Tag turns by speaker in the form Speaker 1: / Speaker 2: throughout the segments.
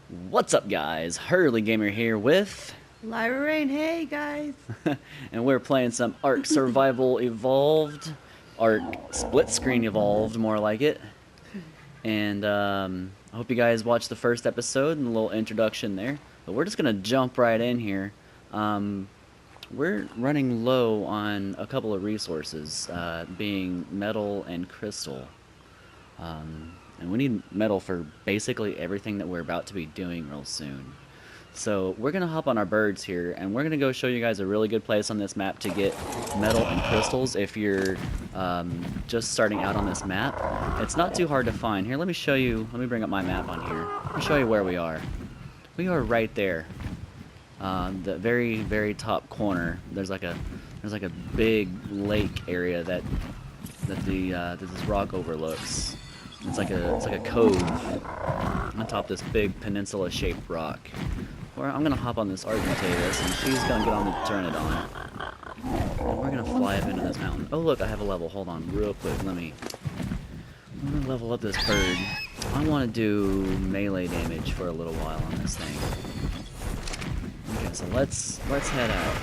Speaker 1: What's up, guys? Hurley Gamer here with,
Speaker 2: Lyra Rain, hey guys.
Speaker 1: and we're playing some Ark Survival Evolved, Ark Split Screen Evolved, more like it. And I hope you guys watched the first episode and a little introduction there. But we're just gonna jump right in here. We're running low on a couple of resources, being metal and crystal. And we need metal for basically everything that we're about to be doing real soon. So we're going to hop on our birds here, and we're going to go show you guys a really good place on this map to get metal and crystals if you're just starting out on this map. It's not too hard to find. Here, let me show you, let me bring up my map on here. Let me show you where we are. We are right there. The very, very top corner. There's like a big lake area that this rock overlooks. It's like a cove on top of this big peninsula-shaped rock. Where I'm gonna hop on this Argentavis, and she's gonna get on the Pteranodon. And we're gonna fly up into this mountain. Oh look, I have a level. Hold on, real quick. I'm gonna level up this bird. I want to do melee damage for a little while on this thing. Okay, so let's head out.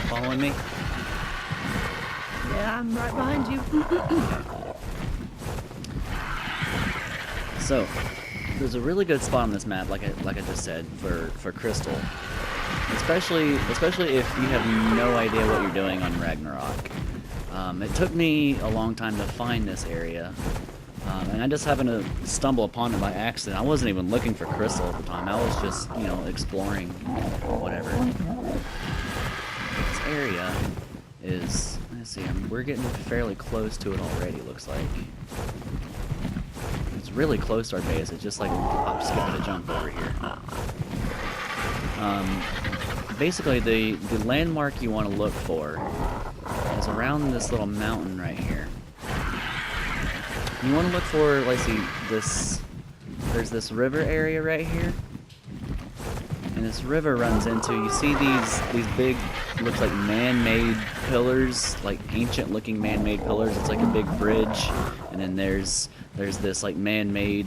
Speaker 1: Following me?
Speaker 2: Yeah, I'm right behind you.
Speaker 1: So, there's a really good spot on this map, like I just said, for crystal. Especially if you have no idea what you're doing on Ragnarok. It took me a long time to find this area, and I just happened to stumble upon it by accident. I wasn't even looking for crystal at the time. I was just, exploring whatever. This area is, let's see, we're getting fairly close to it already, looks like. It's really close to our base. It's just like hop, skip, and a jump over here. Basically, the landmark you want to look for is around this little mountain right here. You want to look for, let's see, there's this river area right here. And this river runs into, you see these big, looks like man-made pillars, like ancient-looking man-made pillars. It's like a big bridge, and then there's this like man-made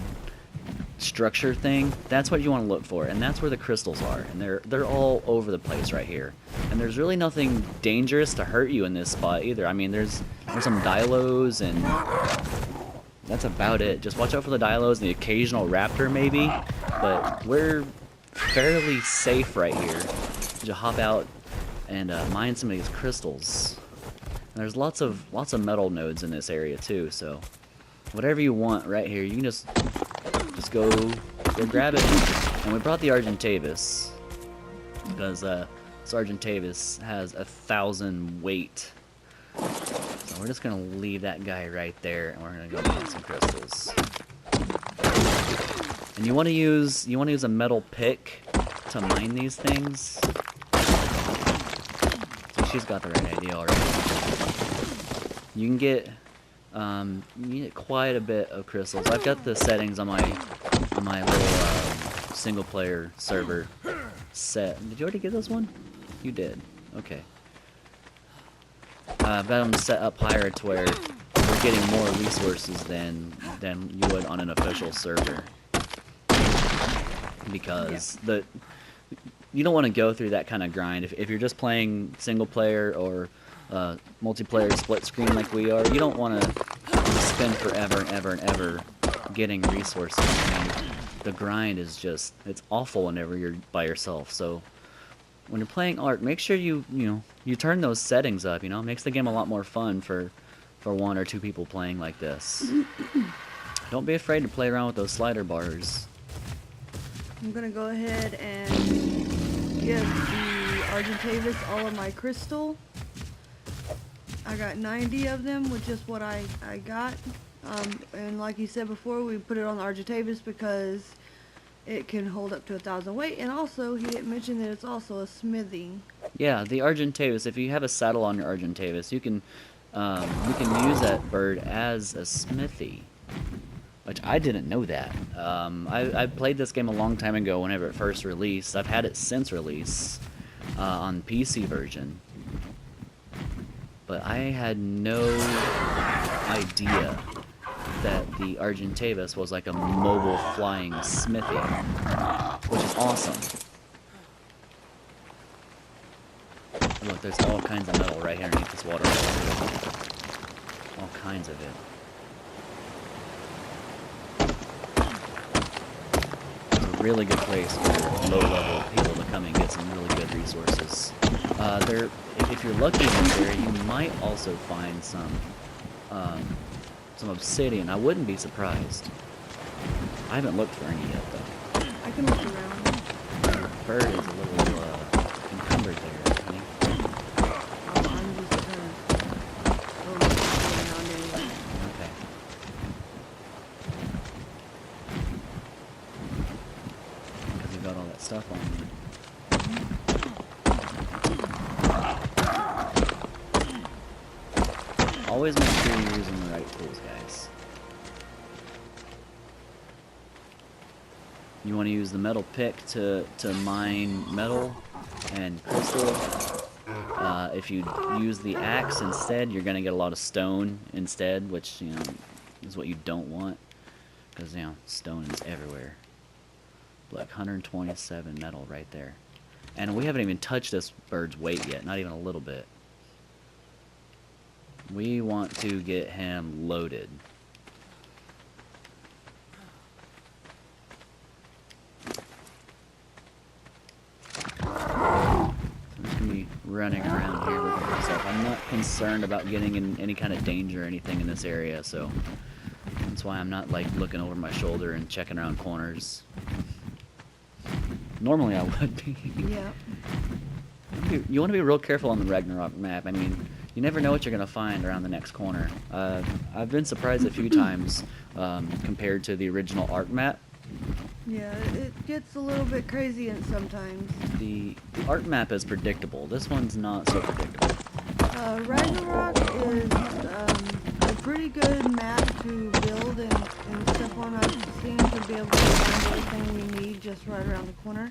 Speaker 1: structure thing. That's what you want to look for, and that's where the crystals are, and they're all over the place right here. And there's really nothing dangerous to hurt you in this spot either. I mean, there's some dilos, and that's about it. Just watch out for the dilos and the occasional raptor maybe, but we're fairly safe right here. Just hop out and mine some of these crystals. And there's lots of metal nodes in this area too, so whatever you want right here, you can just go grab it. And we brought the Argentavis because this Argentavis has 1,000 weight. So we're just gonna leave that guy right there, and we're gonna go mine some crystals. And you want to use a metal pick to mine these things. So she's got the right idea already. You can get quite a bit of crystals. I've got the settings on my little single player server set. Did you already get this one? You did. Okay. I've got them set up higher to where we're getting more resources than you would on an official server. Because you don't want to go through that kind of grind. If you're just playing single player or multiplayer split screen like we are, you don't want to spend forever and ever and ever getting resources. I mean, the grind is just, it's awful whenever you're by yourself. So when you're playing Ark, make sure you turn those settings up. It makes the game a lot more fun for one or two people playing like this. Don't be afraid to play around with those slider bars.
Speaker 2: I'm gonna go ahead and give the Argentavis all of my crystal. I got 90 of them, which is what I got. And like you said before, we put it on the Argentavis because it can hold up to 1,000 weight. And also, he didn't mention that it's also a smithing.
Speaker 1: Yeah, the Argentavis. If you have a saddle on your Argentavis, you can use that bird as a smithy. Which I didn't know that. I played this game a long time ago whenever it first released. I've had it since release on PC version. But I had no idea that the Argentavis was like a mobile flying smithy, which is awesome. Look, there's all kinds of metal right here underneath this water. All kinds of it. It's a really good place for low-level people to come and get some really good resources. If you're lucky enough there, you might also find some obsidian. I wouldn't be surprised. I haven't looked for any yet, though.
Speaker 2: I can look around.
Speaker 1: The bird is a little encumbered there, honey.
Speaker 2: I'm just gonna go around anyway.
Speaker 1: Okay. Because you got all that stuff on you. Always make sure you're using the right tools, guys. You want to use the metal pick to mine metal and crystal. If you use the axe instead, you're going to get a lot of stone instead, which, you know, is what you don't want. Because, you know, stone is everywhere. Look, 127 metal right there. And we haven't even touched this bird's weight yet, not even a little bit. We want to get him loaded. I'm just gonna be running around here looking for stuff. I'm not concerned about getting in any kind of danger or anything in this area, so that's why I'm not like looking over my shoulder and checking around corners. Normally I would be.
Speaker 2: Yeah.
Speaker 1: You want to be real careful on the Ragnarok map. I mean, you never know what you're going to find around the next corner. I've been surprised a few times compared to the original Ark map.
Speaker 2: Yeah, it gets a little bit crazy in sometimes.
Speaker 1: The Ark map is predictable. This one's not so predictable.
Speaker 2: Ragnarok is a pretty good map to build and stuff on. I've seen to be able to find everything we need just right around the corner.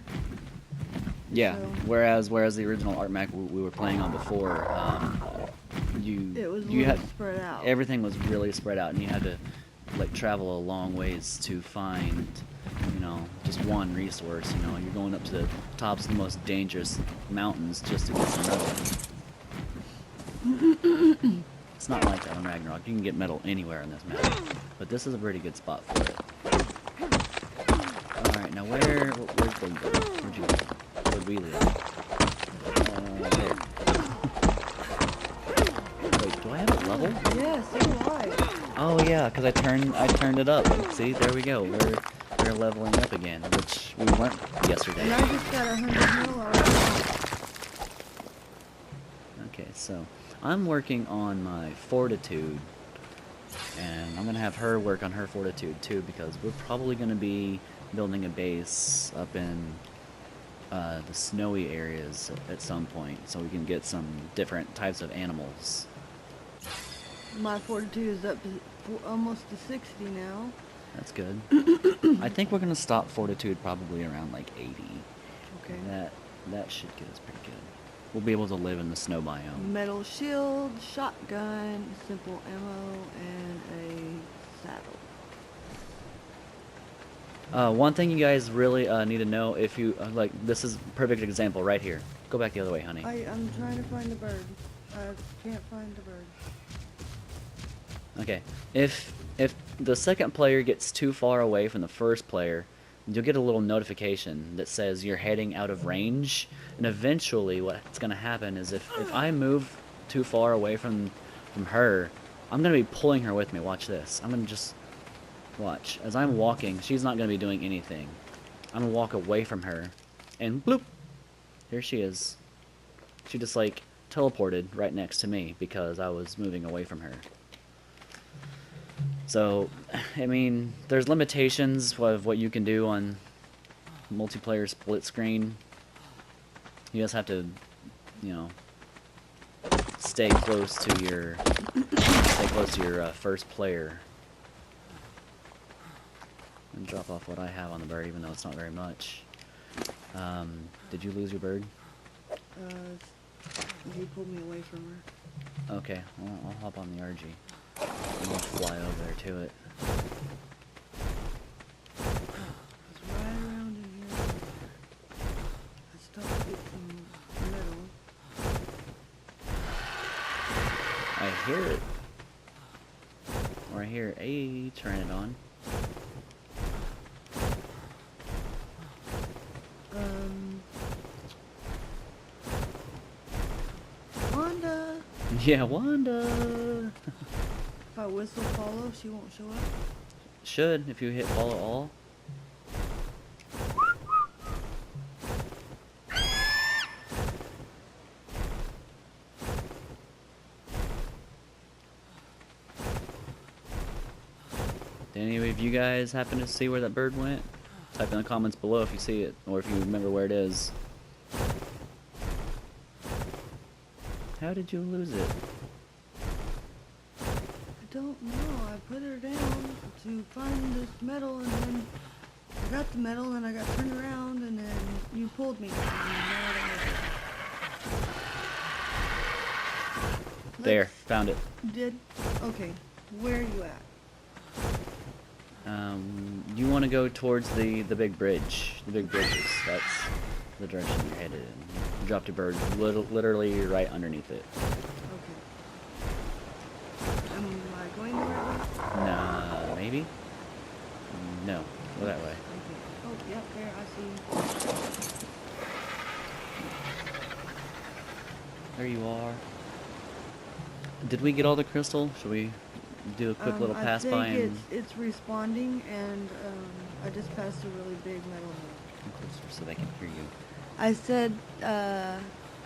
Speaker 1: Yeah.
Speaker 2: So,
Speaker 1: Whereas the original Ark map we were playing on before,
Speaker 2: it was
Speaker 1: you had
Speaker 2: spread out.
Speaker 1: everything was really spread out, and you had to like travel a long ways to find, you know, just one resource. You know, you're going up to the tops of the most dangerous mountains just to get some metal. It's not like that on Ragnarok. You can get metal anywhere on this map, but this is a pretty good spot for it. All right, now where's the where'd you live? Where'd we live? There. Wait, do I have it level?
Speaker 2: Yeah, so do I.
Speaker 1: Oh yeah, because I turned it up. See, there we go. We're leveling up again, which we weren't yesterday.
Speaker 2: And I just got 100 mil already.
Speaker 1: Okay, so I'm working on my fortitude, and I'm gonna have her work on her fortitude too, because we're probably gonna be building a base up in the snowy areas at some point, so we can get some different types of animals.
Speaker 2: My fortitude is up to almost to 60 now.
Speaker 1: That's good. I think we're gonna stop fortitude probably around like 80.
Speaker 2: Okay.
Speaker 1: That should get us pretty good. We'll be able to live in the snow biome.
Speaker 2: Metal shield, shotgun, simple ammo, and a saddle.
Speaker 1: One thing you guys really need to know, if you like, this is a perfect example right here. Go back the other way, honey.
Speaker 2: I'm trying to find the bird. I can't find the bird.
Speaker 1: Okay, if the second player gets too far away from the first player, you'll get a little notification that says you're heading out of range, and eventually what's going to happen is if I move too far away from her, I'm going to be pulling her with me. Watch this. I'm going to just watch. As I'm walking, she's not going to be doing anything. I'm going to walk away from her, and bloop, here she is. She just like teleported right next to me because I was moving away from her. So, I mean, there's limitations of what you can do on multiplayer split screen. You just have to, you know, stay close to your first player. And drop off what I have on the bird, even though it's not very much. Did you lose your bird?
Speaker 2: He pulled me away from her.
Speaker 1: Okay, well, I'll hop on the RG. And we'll fly over there to it. hear it. Or I hear a pteranodon.
Speaker 2: Wanda.
Speaker 1: Yeah, Wanda.
Speaker 2: If I whistle follow, she won't show up.
Speaker 1: Should, if you hit follow all. Did any of you guys happen to see where that bird went? Type in the comments below if you see it, or if you remember where it is. How did you lose it?
Speaker 2: I don't know. I put her down to find this medal, and then I got the medal, and I got turned around, and then you pulled me. And now I don't know.
Speaker 1: There,
Speaker 2: Let's-
Speaker 1: found it.
Speaker 2: You did? Okay. Where are you at?
Speaker 1: You want to go towards the big bridge. The big bridges. That's the direction you're headed in. You dropped your bird literally right underneath it.
Speaker 2: Okay. Am I going the right way?
Speaker 1: Nah, maybe? No, go that way.
Speaker 2: Okay. Oh, yep, there, I see you.
Speaker 1: There you are. Did we get all the crystal? Should we do a quick little pass by
Speaker 2: I
Speaker 1: and...
Speaker 2: think it's responding, and I just passed a really big metal one.
Speaker 1: Come closer so they can hear you.
Speaker 2: I said,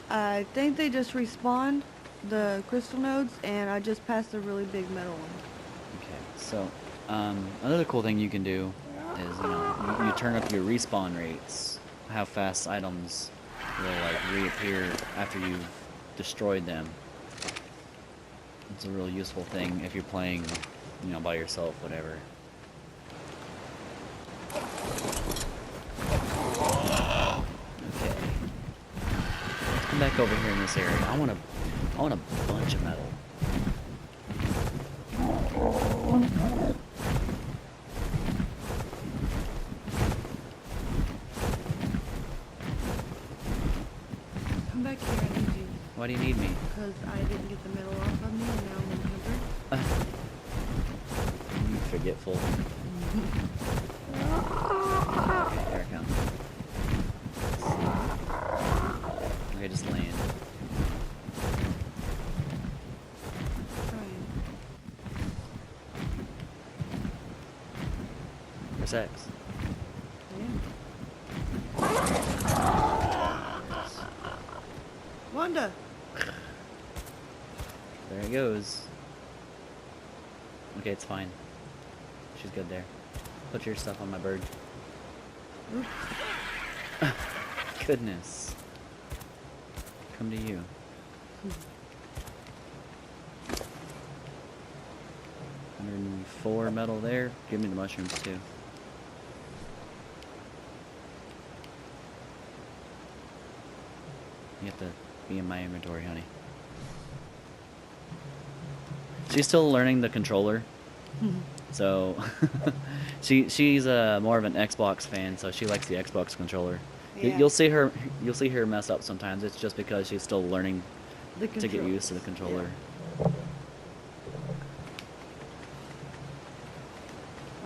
Speaker 2: I think they just respawned the crystal nodes, and I just passed a really big metal one.
Speaker 1: Okay, so another cool thing you can do is, you turn up your respawn rates, how fast items will like reappear after you've destroyed them. It's a real useful thing if you're playing, by yourself, whatever. Okay. Let's come back over here in this area. I want a bunch of metal.
Speaker 2: Come back here, I need you.
Speaker 1: Why do you need me?
Speaker 2: Because I didn't get the metal off of me, and now I'm encumbered.
Speaker 1: You forgetful. Okay, there it comes. Okay, just land.
Speaker 2: Trying.
Speaker 1: Press X.
Speaker 2: Yeah. Wanda!
Speaker 1: There it goes. Okay, it's fine. She's good there. Put your stuff on my bird.
Speaker 2: Oops.
Speaker 1: Goodness. Come to you. 104 metal there. Give me the mushrooms too. You have to be in my inventory, honey. She's still learning the controller. So she's more of an Xbox fan, so she likes the Xbox controller.
Speaker 2: Yeah.
Speaker 1: You'll see her mess up sometimes. It's just because she's still learning
Speaker 2: The
Speaker 1: to get used to the controller.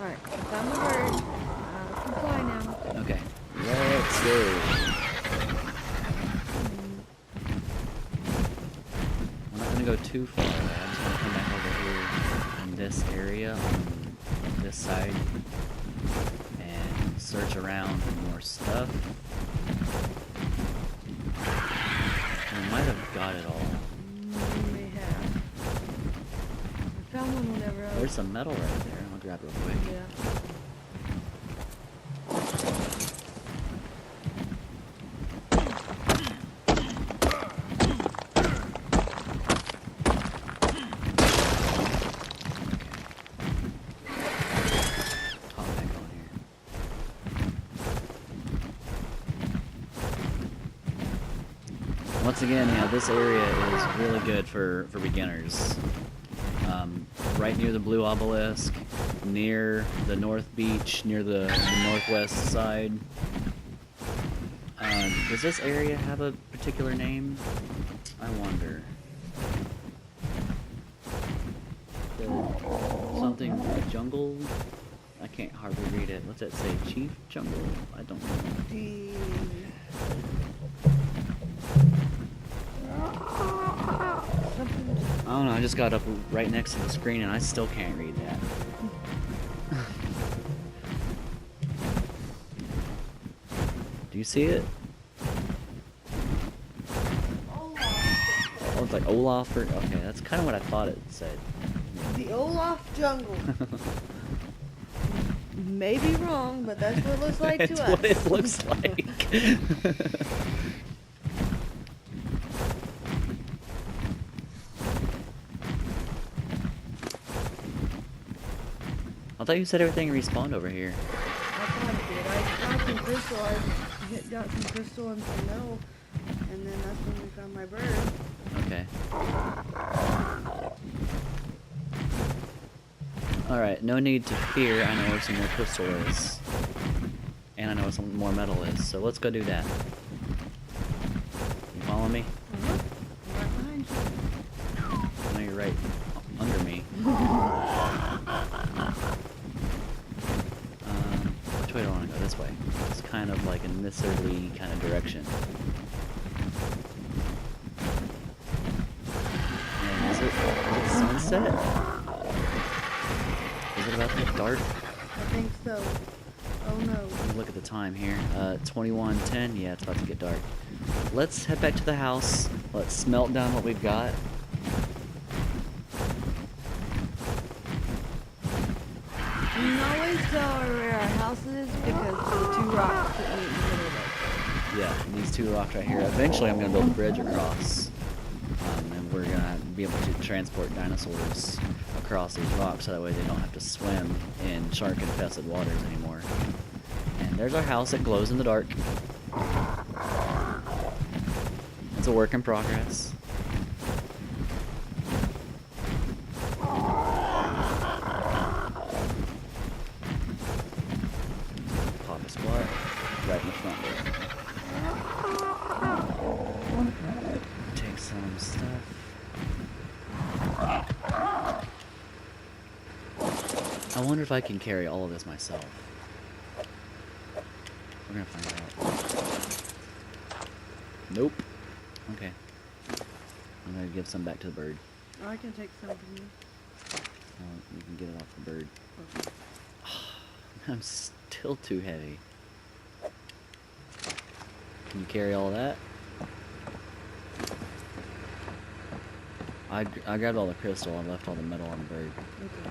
Speaker 2: Alright, I found the bird. I can fly now.
Speaker 1: Okay, let's go. I'm not gonna go too far away. I just want to come back over here in this area on this side and search around for more stuff. We might have got it all.
Speaker 2: We may have. I found one whenever I was...
Speaker 1: There's some metal right there. I'll grab it real quick.
Speaker 2: Yeah.
Speaker 1: Hop back on here. Once again, this area is really good for beginners. Right near the blue obelisk, near the north beach, near the northwest side. Does this area have a particular name? I wonder. The something jungle. I can't hardly read it. What's that say? Chief jungle? I don't know.
Speaker 2: The something.
Speaker 1: I don't know. I just got up right next to the screen and I still can't read that. Do you see it? Oh, it's like Olaf or... Okay, that's kind of what I thought it said.
Speaker 2: The Olaf jungle. May be wrong, but that's what it looks like
Speaker 1: It's
Speaker 2: to us.
Speaker 1: what it looks like. I thought you said everything respawned over here.
Speaker 2: I thought it did. I got some crystal. Got some crystal and some metal, and then that's when we found my bird.
Speaker 1: Okay. Alright, no need to fear. I know where some more crystal is. And I know where some more metal is, so let's go do that. You follow me?
Speaker 2: Uh-huh. I'm right behind you.
Speaker 1: No, you're right under me. Which way do I want to go? This way. It's kind of like in this early kind of direction. And is it sunset? Is it about to get dark?
Speaker 2: I think so. Oh no.
Speaker 1: Let me look at the time here. 21:10. Yeah, it's about to get dark. Let's head back to the house. Let's smelt down what we've got.
Speaker 2: You can always tell where our house is because of the two rocks that meet in the middle of it.
Speaker 1: Yeah, these two rocks right here. Eventually, I'm gonna build a bridge across, and we're gonna be able to transport dinosaurs across these rocks, so that way they don't have to swim in shark-infested waters anymore. And there's our house. It glows in the dark. It's a work in progress. Pop a squat right in the front door. Take some stuff. I wonder if I can carry all of this myself. We're gonna find out. Nope. Okay. I'm gonna give some back to the bird.
Speaker 2: I can take some from you.
Speaker 1: You can get it off the bird.
Speaker 2: Okay.
Speaker 1: I'm still too heavy. Can you carry all of that? I grabbed all the crystal and left all the metal on the bird.
Speaker 2: Okay.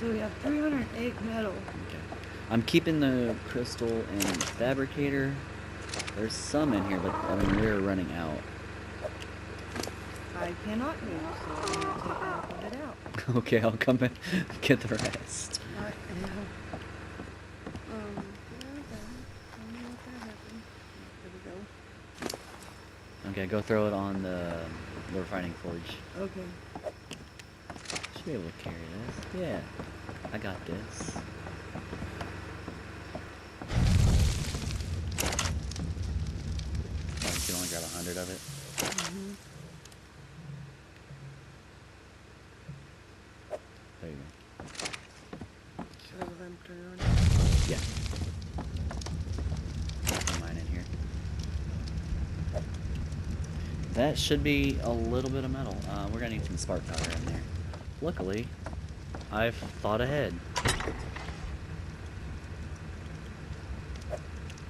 Speaker 2: So we have 308 metal.
Speaker 1: Okay. I'm keeping the crystal in the fabricator. There's some in here, but I mean we're running out.
Speaker 2: I cannot move, so I'm gonna take it out and put it out.
Speaker 1: Okay, I'll come and get the rest.
Speaker 2: Yeah, okay. Tell me what that happened. There we go.
Speaker 1: Okay, go throw it on the refining forge.
Speaker 2: Okay.
Speaker 1: Should be able to carry this. Yeah, I got this. Oh, you can only grab 100 of it.
Speaker 2: Mm-hmm.
Speaker 1: There you go.
Speaker 2: Should I go ahead and turn it on?
Speaker 1: Yeah. Put mine in here. That should be a little bit of metal. We're gonna need some spark powder in there. Luckily, I've thought ahead.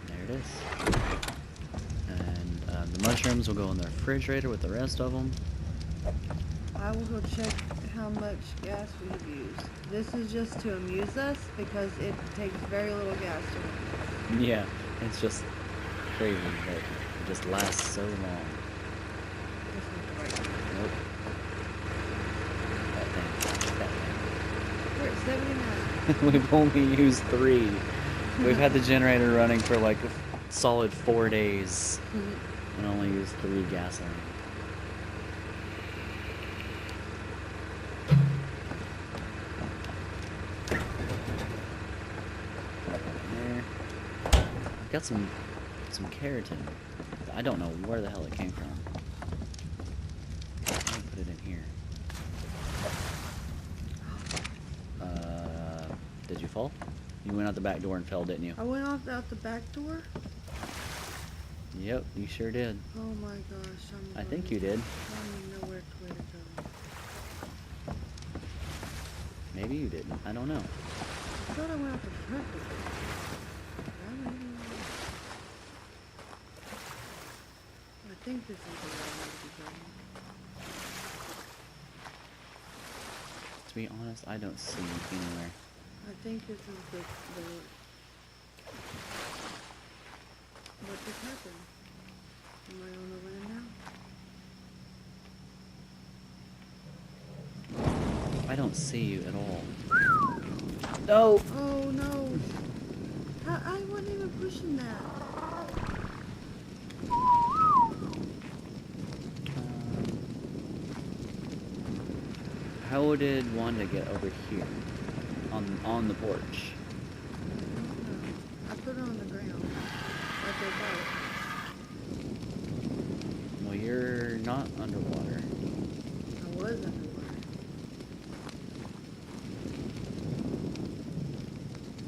Speaker 1: There it is. And the mushrooms will go in the refrigerator with the rest of them.
Speaker 2: I will go check how much gas we've used. This is just to amuse us because it takes very little gas to run.
Speaker 1: Yeah, it's just crazy that it just lasts so long.
Speaker 2: This is the right one.
Speaker 1: Nope. That thing.
Speaker 2: We're at 79.
Speaker 1: We've only used 3. We've had the generator running for like a solid 4 days and only used 3 gasoline. There. I've got some keratin. I don't know where the hell it came from. Let me put it in here. fall? You went out the back door and fell, didn't you?
Speaker 2: I went off out the back door?
Speaker 1: Yep, you sure did.
Speaker 2: Oh my gosh,
Speaker 1: I think you did.
Speaker 2: I don't even know where to go.
Speaker 1: Maybe you didn't. I don't know.
Speaker 2: I thought I went out the front door. I think this is the way I need to go.
Speaker 1: To be honest, I don't see you anywhere.
Speaker 2: I think this is the what just happened? Am I on the land now?
Speaker 1: I don't see you at all. No!
Speaker 2: Oh no! I wasn't even pushing that.
Speaker 1: How did Wanda get over here? On the porch?
Speaker 2: I put it on the ground. Like they got it.
Speaker 1: Well, you're not underwater.
Speaker 2: I was underwater.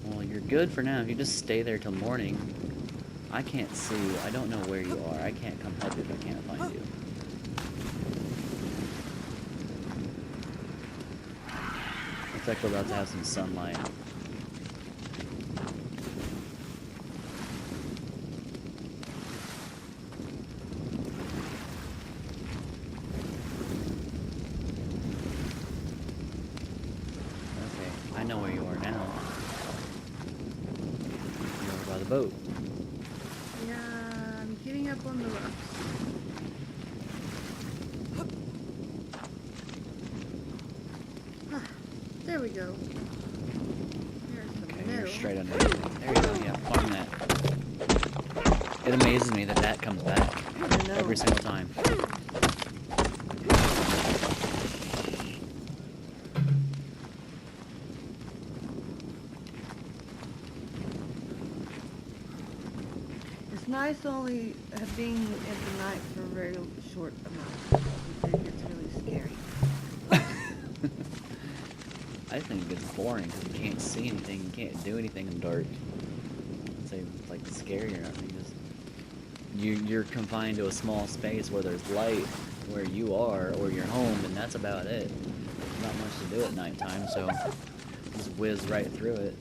Speaker 1: Well, you're good for now. If you just stay there till morning. I can't see you. I don't know where you are. I can't come help you if I can't find you. Looks like we're about to have some sunlight. Okay, I know where you are now. You're over by the boat.
Speaker 2: Yeah, I'm getting up on the rocks. There we go. There's some
Speaker 1: Okay,
Speaker 2: metal.
Speaker 1: you're straight underneath. There you go, yeah, farm that. It amazes me that that comes back
Speaker 2: I know.
Speaker 1: every single time.
Speaker 2: It's nice only being at the night for a very short amount. It gets really scary.
Speaker 1: I think it's boring because you can't see anything, you can't do anything in the dark. I'd say it's like scary or nothing. Just you're confined to a small space where there's light where you are or you're home, and that's about it. Not much to do at nighttime, so just whiz right through it.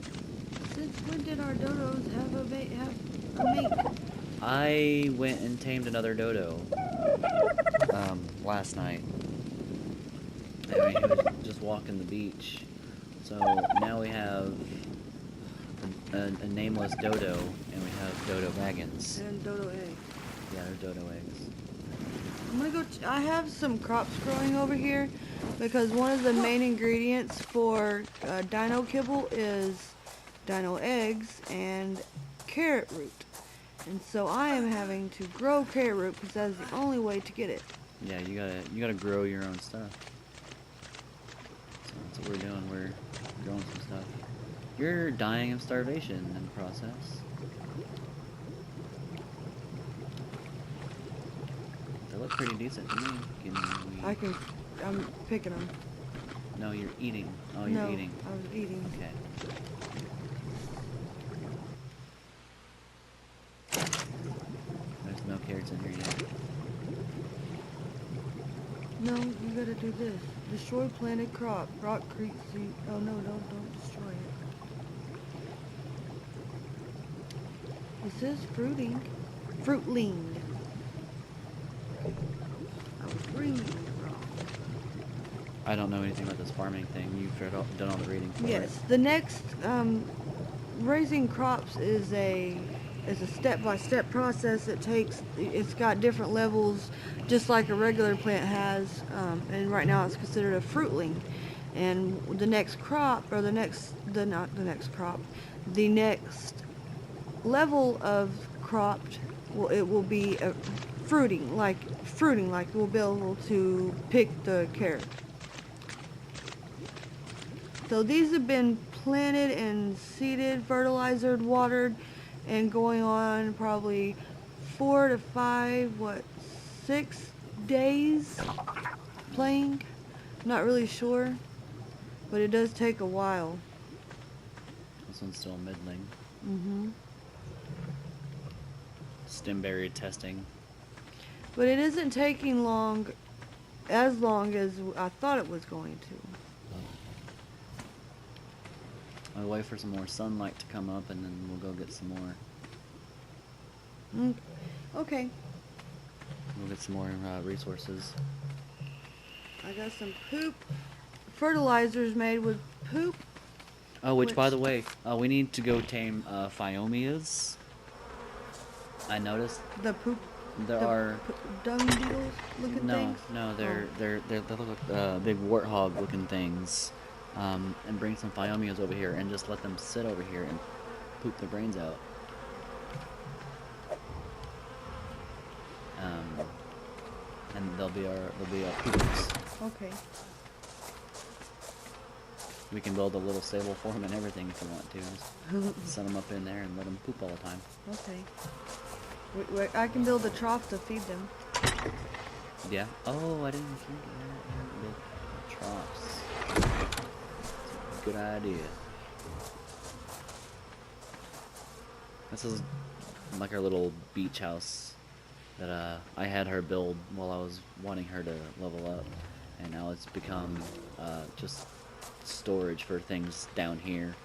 Speaker 2: Since when did our dodos have a mate?
Speaker 1: I went and tamed another dodo last night. I mean, he was just walking the beach. So now we have a nameless dodo, and we have dodo wagons.
Speaker 2: And dodo egg.
Speaker 1: Yeah, they're dodo eggs.
Speaker 2: I'm gonna go. I have some crops growing over here because one of the main ingredients for dino kibble is dino eggs and carrot root. And so I am having to grow carrot root because that's the only way to get it.
Speaker 1: Yeah, you gotta grow your own stuff. So that's what we're doing. We're growing some stuff. You're dying of starvation in the process. They look pretty decent to me.
Speaker 2: I'm picking them.
Speaker 1: No, you're eating. Oh, you're eating.
Speaker 2: I was eating.
Speaker 1: Okay. There's no carrots in here yet.
Speaker 2: No, you gotta do this. Destroy planted crop. Rock creek seed. Oh no, don't destroy it. It says fruiting. Fruitling. I was reading it wrong.
Speaker 1: I don't know anything about this farming thing. You've done all the reading for it.
Speaker 2: Yes, the next raising crops is a step-by-step process. It's got different levels, just like a regular plant has, and right now it's considered a fruitling. And the next crop, or the next level of cropped, it will be fruiting, like we'll be able to pick the carrot. So these have been planted and seeded, fertilized, watered, and going on probably 4 to 5, 6 days playing. I'm not really sure, but it does take a while.
Speaker 1: one's still middling.
Speaker 2: Mm-hmm.
Speaker 1: Stem barrier testing.
Speaker 2: But it isn't taking as long as I thought it was going to.
Speaker 1: I'll wait for some more sunlight to come up, and then we'll go get some more.
Speaker 2: Okay.
Speaker 1: We'll get some more resources.
Speaker 2: I got some poop fertilizers made with poop.
Speaker 1: Oh, which by the way, we need to go tame Phiomias. I noticed
Speaker 2: The poop.
Speaker 1: there are
Speaker 2: Dung beetles looking things.
Speaker 1: No, they're they look like big warthog looking things. And bring some Phiomias over here and just let them sit over here and poop their brains out. And they'll be our poopers.
Speaker 2: Okay.
Speaker 1: We can build a little stable for them and everything if you want to. Just set them up in there and let them poop all the time.
Speaker 2: Okay. I can build a trough to feed them.
Speaker 1: Yeah. Oh, I didn't think of that. Build troughs. Good idea. This is like our little beach house that I had her build while I was wanting her to level up, and now it's become just storage for things down here.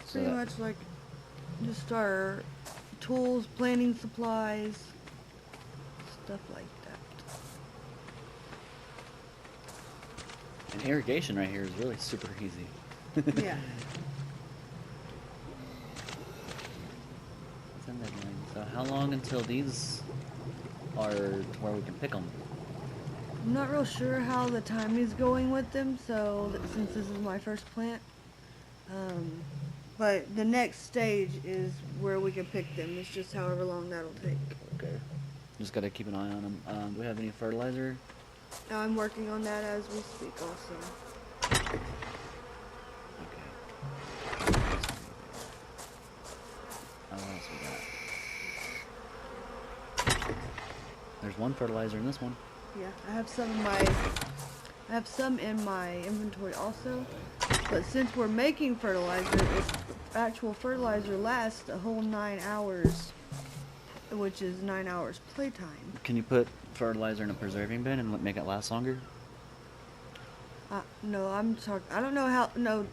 Speaker 1: So
Speaker 2: Pretty much like just our tools, planting supplies, stuff like that.
Speaker 1: And irrigation right here is really super easy.
Speaker 2: Yeah.
Speaker 1: So how long until these are where we can pick them?
Speaker 2: I'm not real sure how the timing's going with them, so since this is my first plant. But the next stage is where we can pick them. It's just however long that'll take.
Speaker 1: Okay. Just gotta keep an eye on them. Do we have any fertilizer?
Speaker 2: I'm working on that as we speak also.
Speaker 1: Okay. What else we got? There's one fertilizer in this one.
Speaker 2: Yeah, I have some in my inventory also. But since we're making fertilizer, actual fertilizer lasts a whole 9 hours, which is 9 hours playtime.
Speaker 1: Can you put fertilizer in a preserving bin and make it last longer?
Speaker 2: No, I'm talking. I don't know how. No,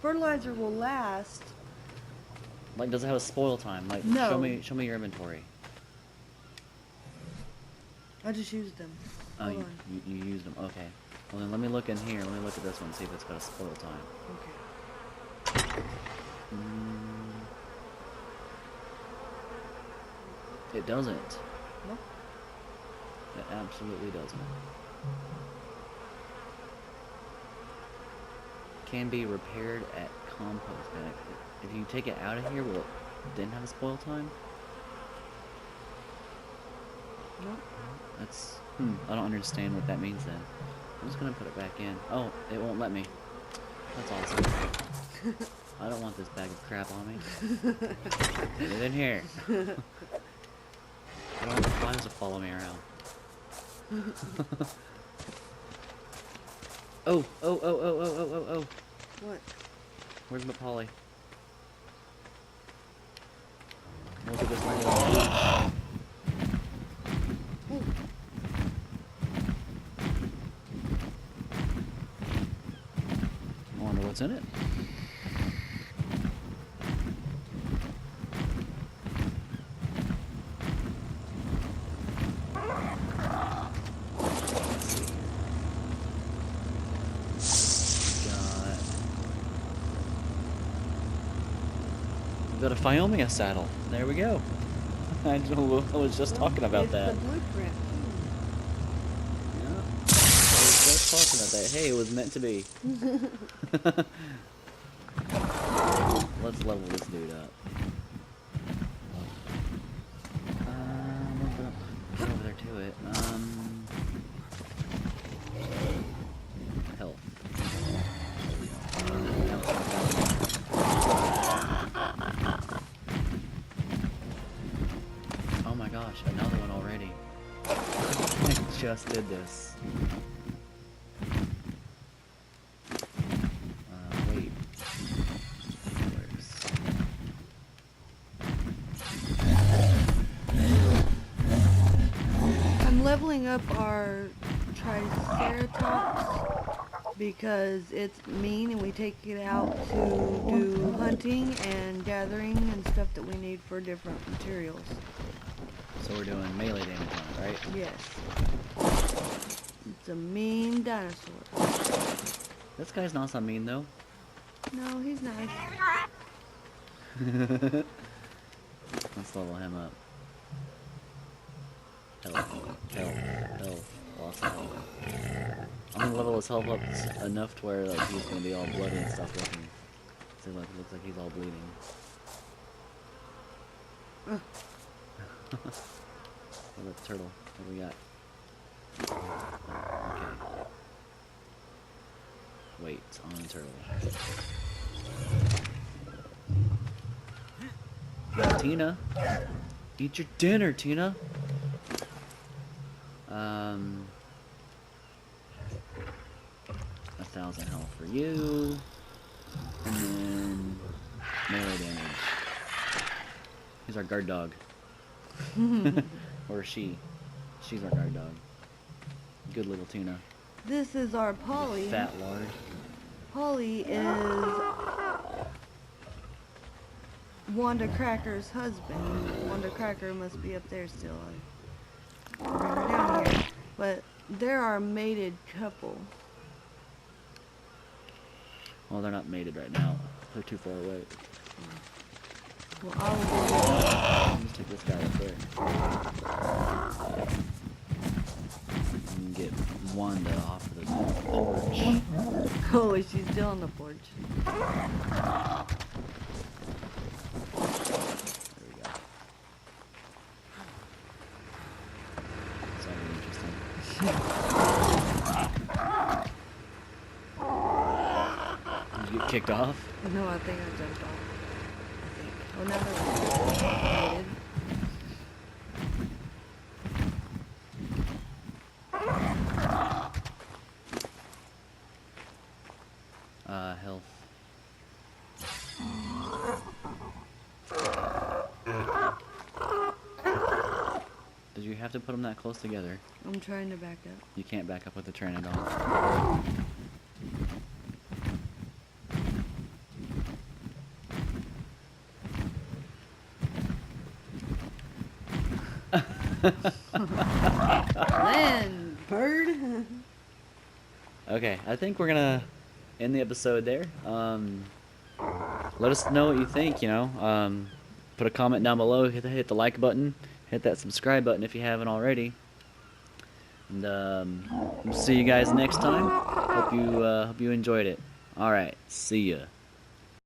Speaker 2: fertilizer will last.
Speaker 1: Like, does it have a spoil time? Like,
Speaker 2: No.
Speaker 1: Show me your inventory.
Speaker 2: I just used them.
Speaker 1: Oh,
Speaker 2: Hold
Speaker 1: you
Speaker 2: on.
Speaker 1: used them. Okay. Well, then let me look in here. Let me look at this one. See if it's got a spoil time.
Speaker 2: Okay.
Speaker 1: It doesn't.
Speaker 2: No.
Speaker 1: It absolutely doesn't. Can be repaired at compost bag. If you take it out of here, will it then have a spoil time?
Speaker 2: No.
Speaker 1: That's I don't understand what that means then. I'm just gonna put it back in. Oh, it won't let me. That's awesome. I don't want this bag of crap on me. Put it in here. I don't want the flies to follow me around. Oh.
Speaker 2: What?
Speaker 1: Where's my Polly? Look at this one.
Speaker 2: Oh.
Speaker 1: I wonder what's in it. We've got a Phiomia saddle. There we go. I was just talking about that.
Speaker 2: It's the blueprint.
Speaker 1: Yeah. I was just talking about that. Hey, it was meant to be. Let's level this dude up. Get over there to it. Health. Oh my gosh, another one already. I just did this. Wait.
Speaker 2: cleaning up our Triceratops because it's mean and we take it out to do hunting and gathering and stuff that we need for different materials.
Speaker 1: So we're doing melee damage on it, right?
Speaker 2: Yes. It's a mean dinosaur.
Speaker 1: This guy's not so mean though.
Speaker 2: No, he's nice.
Speaker 1: Let's level him up. Health. Lots of health. I'm gonna level his health up enough to where like he's gonna be all bloody and stuff looking. So like it looks like he's all bleeding. Oh, the turtle. What do we got? Okay. Wait on the turtle. Tina, eat your dinner, Tina. 1,000 health for you, and then melee damage. He's our guard dog, or she. She's our guard dog. Good little Tina.
Speaker 2: This is our Polly.
Speaker 1: Fat lard.
Speaker 2: Polly is Wanda Cracker's husband. Wanda Cracker must be up there still. I bring her down here. But they're our mated couple.
Speaker 1: Well, they're not mated right now. They're too far away.
Speaker 2: Well, I will
Speaker 1: Let's take this guy up there. And get Wanda off of the porch.
Speaker 2: Oh, she's still on the porch.
Speaker 1: There we go. Sounded interesting. Did you get kicked off?
Speaker 2: No, I think I jumped off. I think. Oh, now they're mated.
Speaker 1: Health. Did you have to put them that close together?
Speaker 2: I'm trying to back up.
Speaker 1: You can't back up with the Pteranodon.
Speaker 2: Land, bird.
Speaker 1: Okay, I think we're gonna end the episode there. Let us know what you think, you know. Put a comment down below, hit the like button, hit that subscribe button if you haven't already. And we'll see you guys next time. Hope you enjoyed it. Alright, see ya.